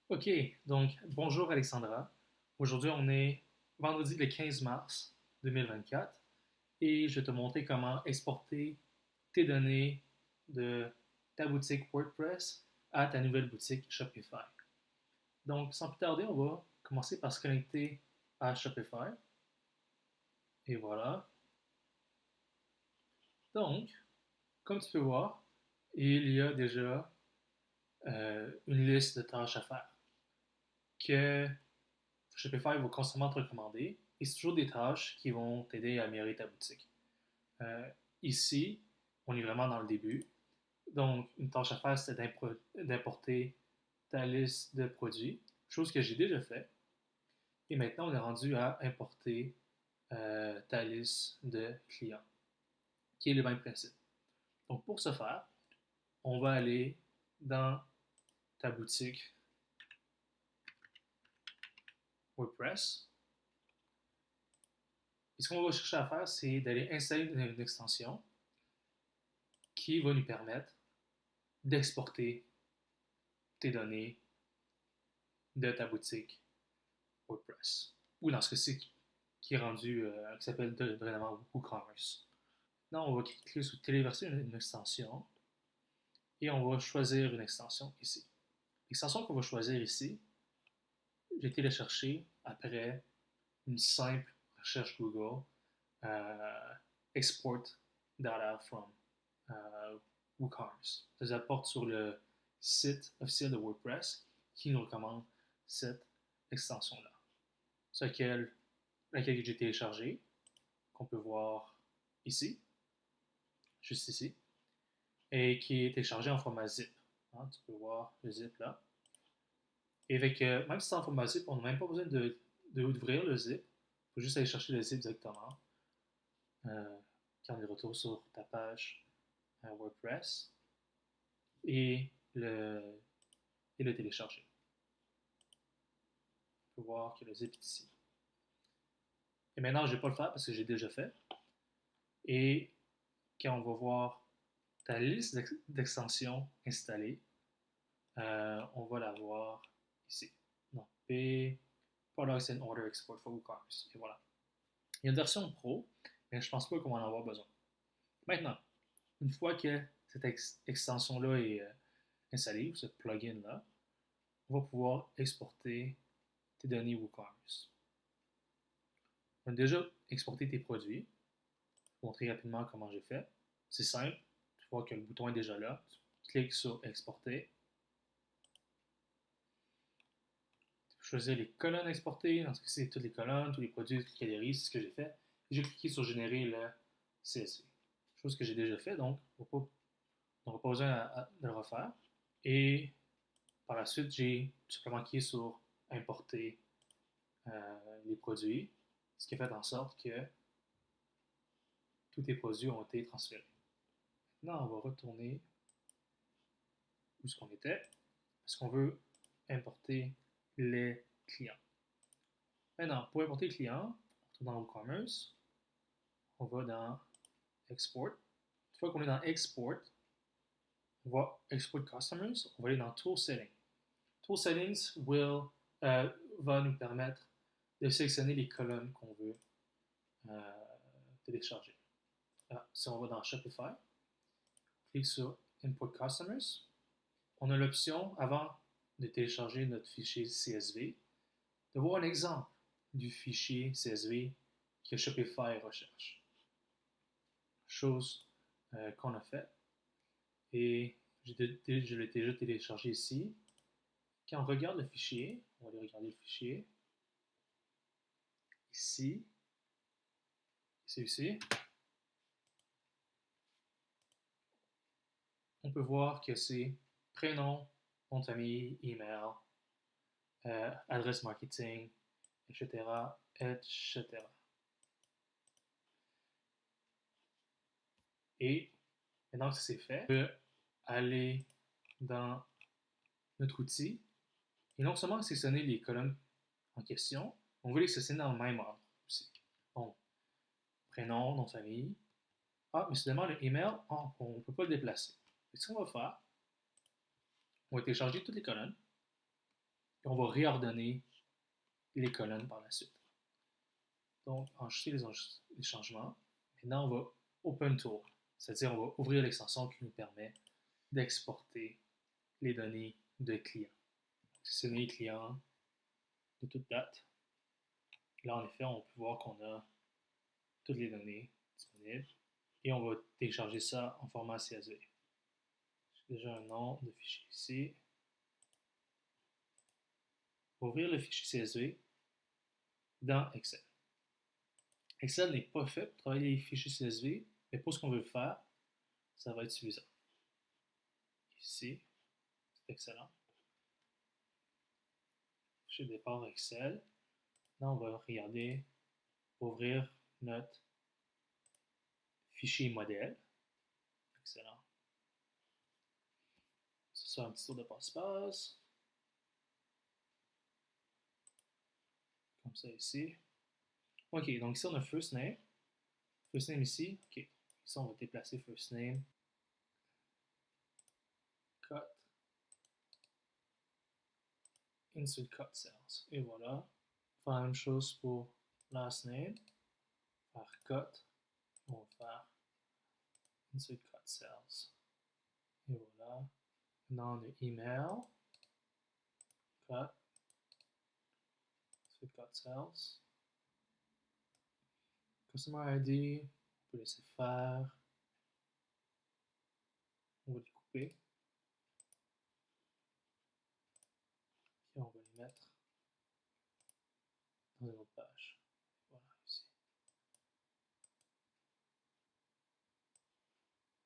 OK, donc bonjour Alexandra. Aujourd'hui, on est vendredi le 15 mars 2024 et je vais te montrer comment exporter tes données de ta boutique WordPress à ta nouvelle boutique Shopify. Donc, sans plus tarder, on va commencer par se connecter à Shopify. Et voilà. Donc, comme tu peux voir, il y a déjà une liste de tâches à faire que Shopify va constamment te recommander et c'est toujours des tâches qui vont t'aider à améliorer ta boutique. Euh, Ici, on est vraiment dans le début. Donc, une tâche à faire, c'est d'importer ta liste de produits, chose que j'ai déjà fait. Et maintenant, on est rendu à importer ta liste de clients, qui est le même principe. Donc, pour ce faire, on va aller dans ta boutique WordPress. Et ce qu'on va chercher à faire, c'est d'aller installer une extension qui va nous permettre d'exporter tes données de ta boutique WordPress. Ou dans ce cas-ci, qui est rendu, qui s'appelle dorénavant WooCommerce. Maintenant, on va cliquer sur téléverser une extension et on va choisir une extension ici. L'extension qu'on va choisir ici, j'ai été la chercher après une simple recherche Google, euh, export data from WooCommerce. Ça nous apporte sur le site officiel de WordPress qui nous recommande cette extension-là. C'est laquelle j'ai téléchargée, qu'on peut voir ici, juste ici, et qui est téléchargée en format zip. Hein, tu peux voir le zip là. Et avec, même si c'est en format zip, on n'a même pas besoin d'ouvrir le zip. Il faut juste aller chercher le zip directement euh, quand on est de retour sur ta page WordPress et le télécharger. On peut voir que le zip est ici. Et maintenant, je ne vais pas le faire parce que j'ai déjà fait. Et quand on va voir ta liste d'extensions installée, on va la voir ici. Donc, P, Products and Order Export for WooCommerce. Et voilà. Il y a une version pro, mais je ne pense pas qu'on va en avoir besoin. Maintenant, une fois que cette extension-là est installée, ou ce plugin-là, on va pouvoir exporter tes données WooCommerce. On a déjà exporté tes produits. Je vais vous montrer rapidement comment j'ai fait. C'est simple. Tu vois que le bouton est déjà là. Tu cliques sur Exporter. Choisir les colonnes exportées. Dans ce cas, c'est toutes les colonnes, tous les produits, toutes les galeries, c'est ce que j'ai fait. J'ai cliqué sur générer le CSV. Chose que j'ai déjà fait, donc on n'aura pas besoin de le refaire. Et par la suite, j'ai tout simplement cliqué sur importer les produits, ce qui a fait en sorte que tous les produits ont été transférés. Maintenant, on va retourner où ce qu'on était, parce qu'on veut importer les clients. Maintenant, pour importer le client, on retourne dans WooCommerce, on va dans Export. Une fois qu'on est dans Export, on va Export Customers, on va aller dans Tool Settings. Tool Settings va nous permettre de sélectionner les colonnes qu'on veut euh, télécharger. Si on va dans Shopify, on clique sur Import Customers, on a l'option, avant de télécharger notre fichier CSV, de voir un exemple du fichier CSV que Shopify recherche. Chose qu'on a fait. Et je l'ai déjà téléchargé ici. Quand on regarde le fichier, on va aller regarder le fichier. Ici, c'est ici. On peut voir que c'est prénom, nom de famille, email, adresse marketing, etc., etc. Et maintenant que c'est fait, on peut aller dans notre outil et non seulement sélectionner les colonnes en question, on veut les sélectionner dans le même ordre aussi. Donc, prénom, nom de famille. Ah, mais soudainement, le email, on ne peut pas le déplacer. Ce qu'on va faire, on va télécharger toutes les colonnes Et on va réordonner les colonnes par la suite. Donc, enregistrer les changements. Maintenant, on va Open Tool, c'est-à-dire on va ouvrir l'extension qui nous permet d'exporter les données de clients. Sélectionner client de toute date. Là, en effet, on peut voir qu'on a toutes les données disponibles et on va télécharger ça en format CSV. J'ai déjà un nom de fichier ici. On va ouvrir le fichier CSV dans Excel. Excel n'est pas fait pour travailler les fichiers CSV, mais pour ce qu'on veut faire, ça va être suffisant. Ici, c'est excellent. Fichier de départ Excel. Là, on va regarder, ouvrir notre fichier modèle. Excellent. Ce sera un petit tour de passe-passe. Comme ça ici. Ok, donc ici on a first name. First name ici. Ok, ici on va déplacer first name. Cut. Insert cut cells. Et voilà. On va faire la même chose pour last name. Faire cut. On va faire insert cut cells. Et voilà. Maintenant on a email. Cut. Insert cut cells. Customer ID. On peut laisser faire. On va les couper. Puis on va les mettre dans une autre page. Voilà, ici.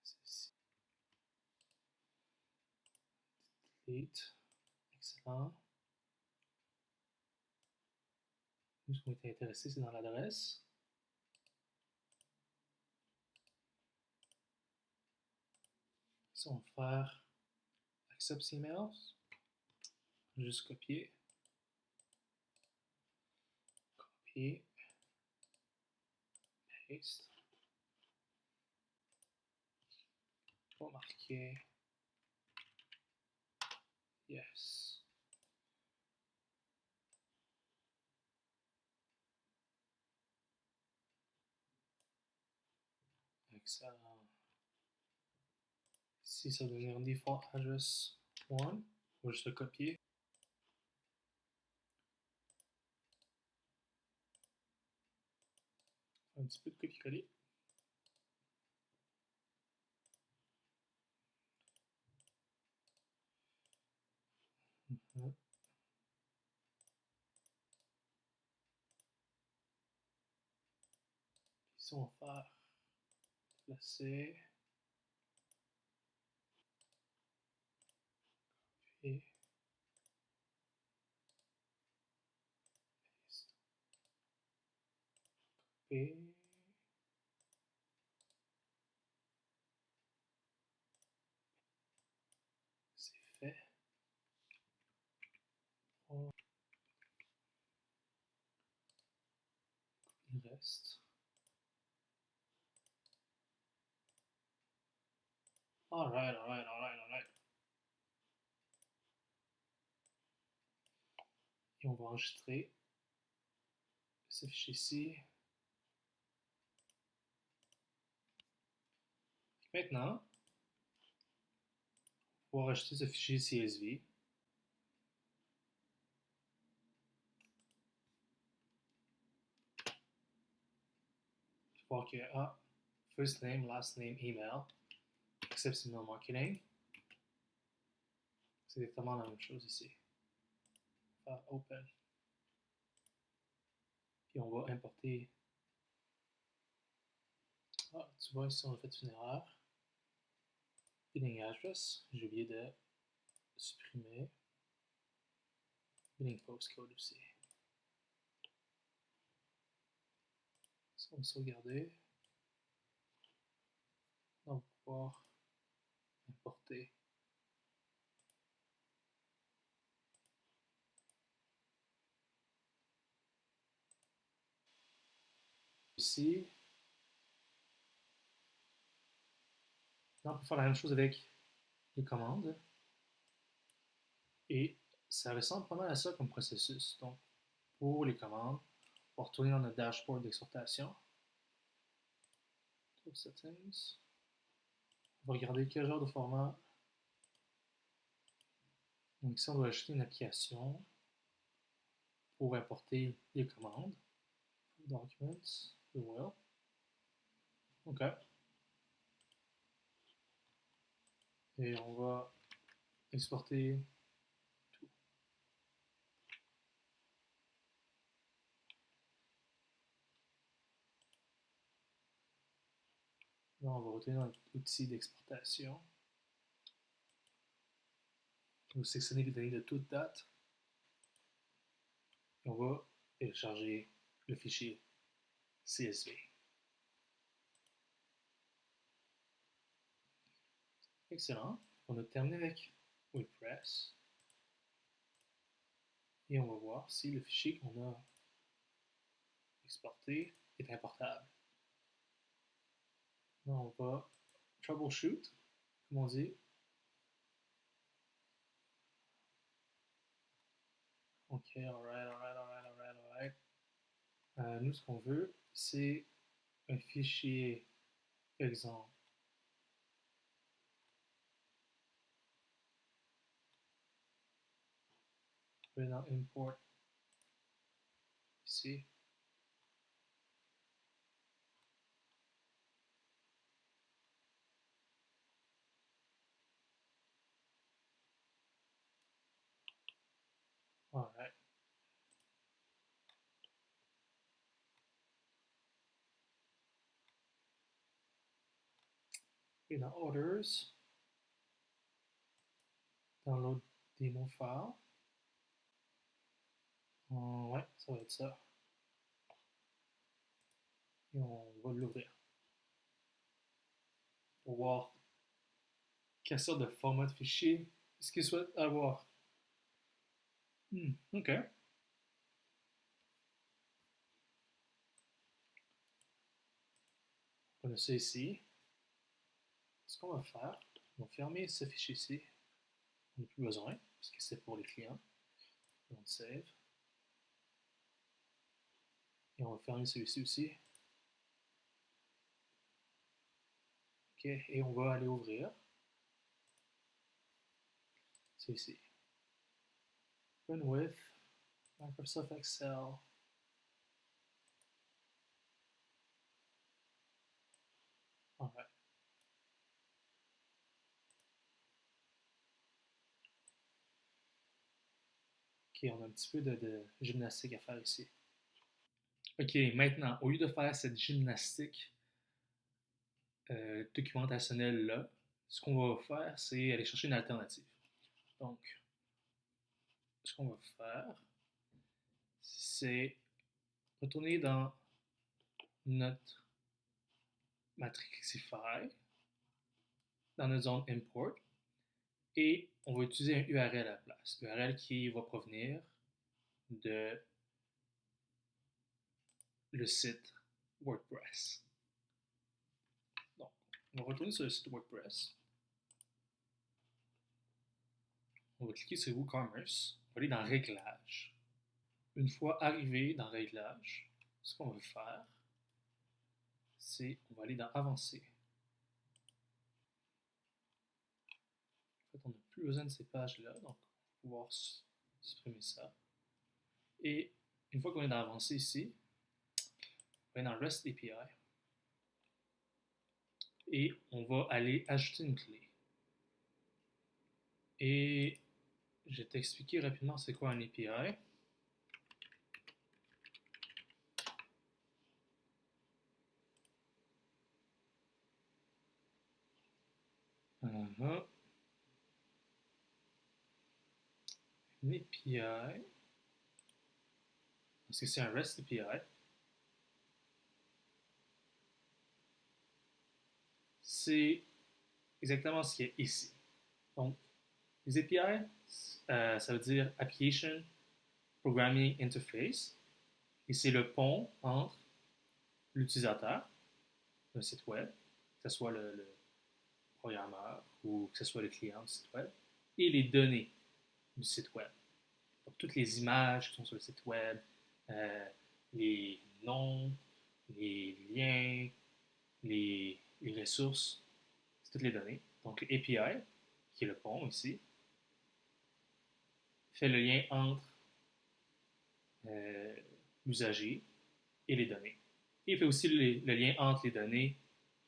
C'est ici. Delete. Excellent. Nous, ce qu'on est intéressé, c'est dans l'adresse. Ici, on va faire accept emails. Juste copier. Copier. Paste. On va marquer yes. Excellent. Ici, ça va devenir default address 1. On va juste le copier. Un petit peu de copier-coller. Ici, on va faire placer. Et paste. Copier. C'est fait. On il reste. Alright. Et on va enregistrer ce fichier ici. Maintenant, on va rajouter ce fichier CSV. Je vais voir que first name, last name, email, accept email marketing. C'est exactement la même chose ici. Faire open. Puis on va importer. Tu vois ici on a fait une erreur. Billing address, j'ai oublié de supprimer. Billing postcode aussi. Ça, on va sauvegarder. On va pouvoir importer. Ici. Là, on peut faire la même chose avec les commandes. Et ça ressemble pas mal à ça comme processus. Donc, pour les commandes, on va retourner dans notre dashboard d'exportation. Settings. On va regarder quel genre de format. Donc ici, on doit ajouter une application pour importer les commandes. Documents, well. OK. Et on va exporter tout. Là, on va retourner dans l'outil d'exportation. On va sélectionner les données de toute date. Et on va télécharger le fichier CSV. Excellent. On a terminé avec WordPress. Et on va voir si le fichier qu'on a exporté est importable. Là, on va troubleshoot, comme on dit. OK, alright. Nous, ce qu'on veut, c'est un fichier, par exemple, je vais dans Import, ici. Alright. Et dans Others, download demo file. Ouais, ça va être ça. Et on va l'ouvrir pour voir quelle sorte de format de fichier est-ce qu'il souhaite avoir. OK. On a ça ici. Ce qu'on va faire, on va fermer ce fichier-ci. On n'a plus besoin, parce que c'est pour les clients. On save. Et on va fermer celui-ci aussi. OK, et on va aller ouvrir celui-ci. Open with Microsoft Excel. Alright. OK, on a un petit peu de gymnastique à faire ici. OK, maintenant, au lieu de faire cette gymnastique documentationnelle-là, ce qu'on va faire, c'est aller chercher une alternative. Donc, ce qu'on va faire, c'est retourner dans notre Matrixify, dans notre zone Import, et on va utiliser un URL à la place. URL qui va provenir de le site WordPress. Donc, on va retourner sur le site WordPress. On va cliquer sur WooCommerce. On va aller dans Réglages. Une fois arrivé dans Réglages, ce qu'on va faire, c'est on va aller dans Avancé. En fait, on n'a plus besoin de ces pages-là, donc on va pouvoir supprimer ça. Et une fois qu'on est dans Avancé ici, on va aller dans REST API et on va aller ajouter une clé. Et je vais t'expliquer rapidement c'est quoi un API. Une API, parce que c'est un REST API, c'est exactement ce qu'il y a ici. Donc, les API, ça veut dire Application Programming Interface, et c'est le pont entre l'utilisateur d'un site web, que ce soit le programmeur ou que ce soit le client du site web, et les données du site web. Donc, toutes les images qui sont sur le site web, euh, les noms, les liens, les ressources, c'est toutes les données. Donc, l'API, qui est le pont ici, fait le lien entre euh, l'usager et les données. Et il fait aussi le lien entre les données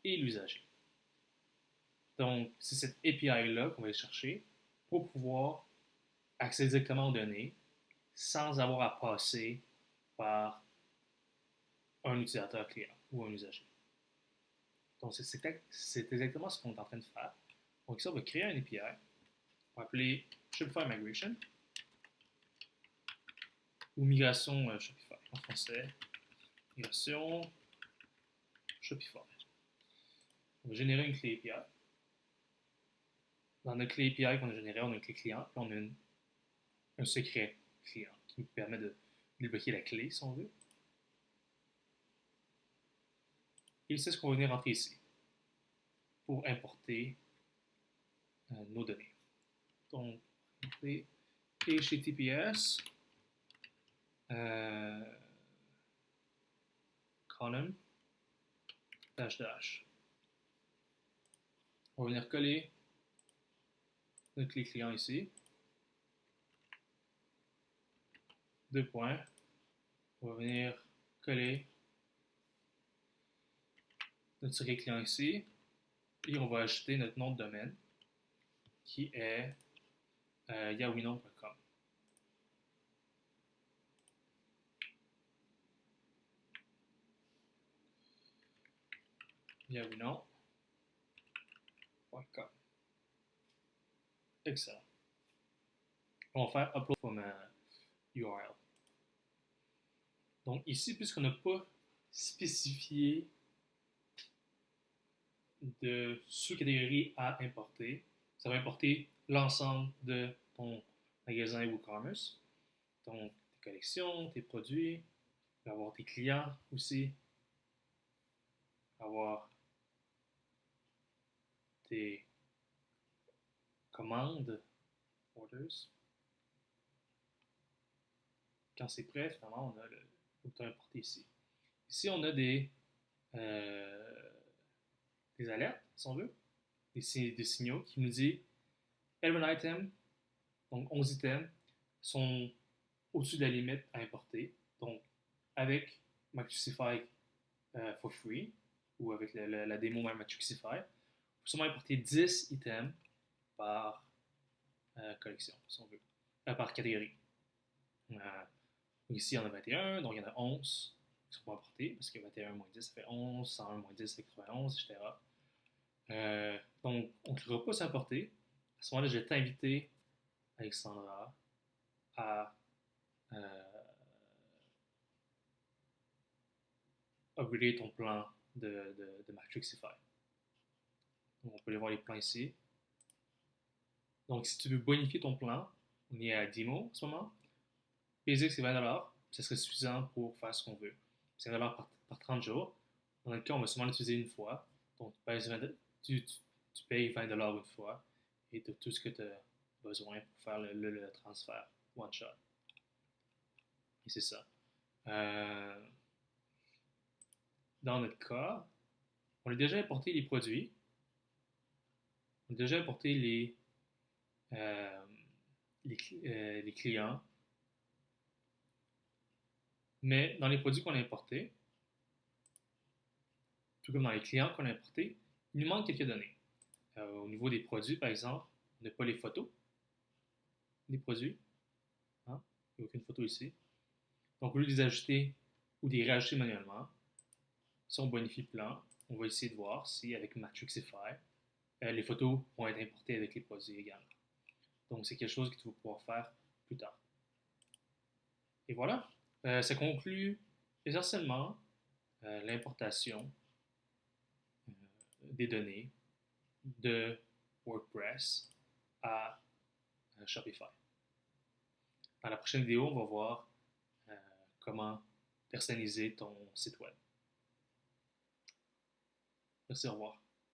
et l'usager. Donc, c'est cette API-là qu'on va aller chercher pour pouvoir accéder directement aux données sans avoir à passer par un utilisateur client ou un usager. Donc, c'est exactement ce qu'on est en train de faire. Donc, ici, on va créer un API. On va appeler Shopify Migration ou migration Shopify en français. Migration Shopify. On va générer une clé API. Dans notre clé API qu'on a générée, on a une clé client, puis on a un secret client qui nous permet de débloquer la clé si on veut. Et c'est ce qu'on va venir rentrer ici pour importer nos données. Donc, HTTPS column -- on va venir coller notre clé client ici. Deux points. On va venir coller notre secret client ici. Et on va ajouter notre nom de domaine qui est yahooinom.com. yahooinom.com. Excellent. On va faire upload from URL. Donc ici, puisqu'on n'a pas spécifié de sous-catégorie à importer, ça va importer l'ensemble de ton magasin WooCommerce. Donc tes collections, tes produits, tu vas avoir tes clients aussi, avoir tes commandes, orders. Quand c'est prêt, finalement, on a le bouton importer ici. Ici, on a des alertes, si on veut, des signaux qui nous disent 11 items, donc 11 items, sont au-dessus de la limite à importer. Donc, avec Matrixify for free, ou avec la démo Matrixify, il faut seulement importer 10 items par collection, si on veut, par catégorie. Ici, il y en a 21, donc il y en a 11 qui sont pas importés, parce que 21 moins 10, ça fait 11, 101 moins 10, ça fait 91, etc. Donc, on ne cliquera pas sur importer. À ce moment-là, je vais t'inviter, Alexandra, à upgrader ton plan de Matrixify. Donc, on peut aller voir les plans ici. Donc, si tu veux bonifier ton plan, on est à Demo en ce moment. Basic, c'est 20$. Ça serait suffisant pour faire ce qu'on veut. C'est 20$ par 30 jours. Dans le cas, on va seulement l'utiliser une fois. Donc, tu payes 20$ une fois et tu as tout ce que tu as besoin pour faire le transfert one shot. Et c'est ça. Dans notre cas, on a déjà importé les produits. On a déjà importé les clients. Mais dans les produits qu'on a importés, tout comme dans les clients qu'on a importés, il nous manque quelques données. Au niveau des produits, par exemple, on n'a pas les photos des produits. Hein? Il n'y a aucune photo ici. Donc, au lieu de les ajouter ou de les rajouter manuellement, si on bonifie le plan, on va essayer de voir si, avec Matrixify, les photos vont être importées avec les produits également. Donc, c'est quelque chose que tu vas pouvoir faire plus tard. Et voilà, ça conclut essentiellement l'importation des données de WordPress à Shopify. Dans la prochaine vidéo, on va voir comment personnaliser ton site web. Merci, au revoir.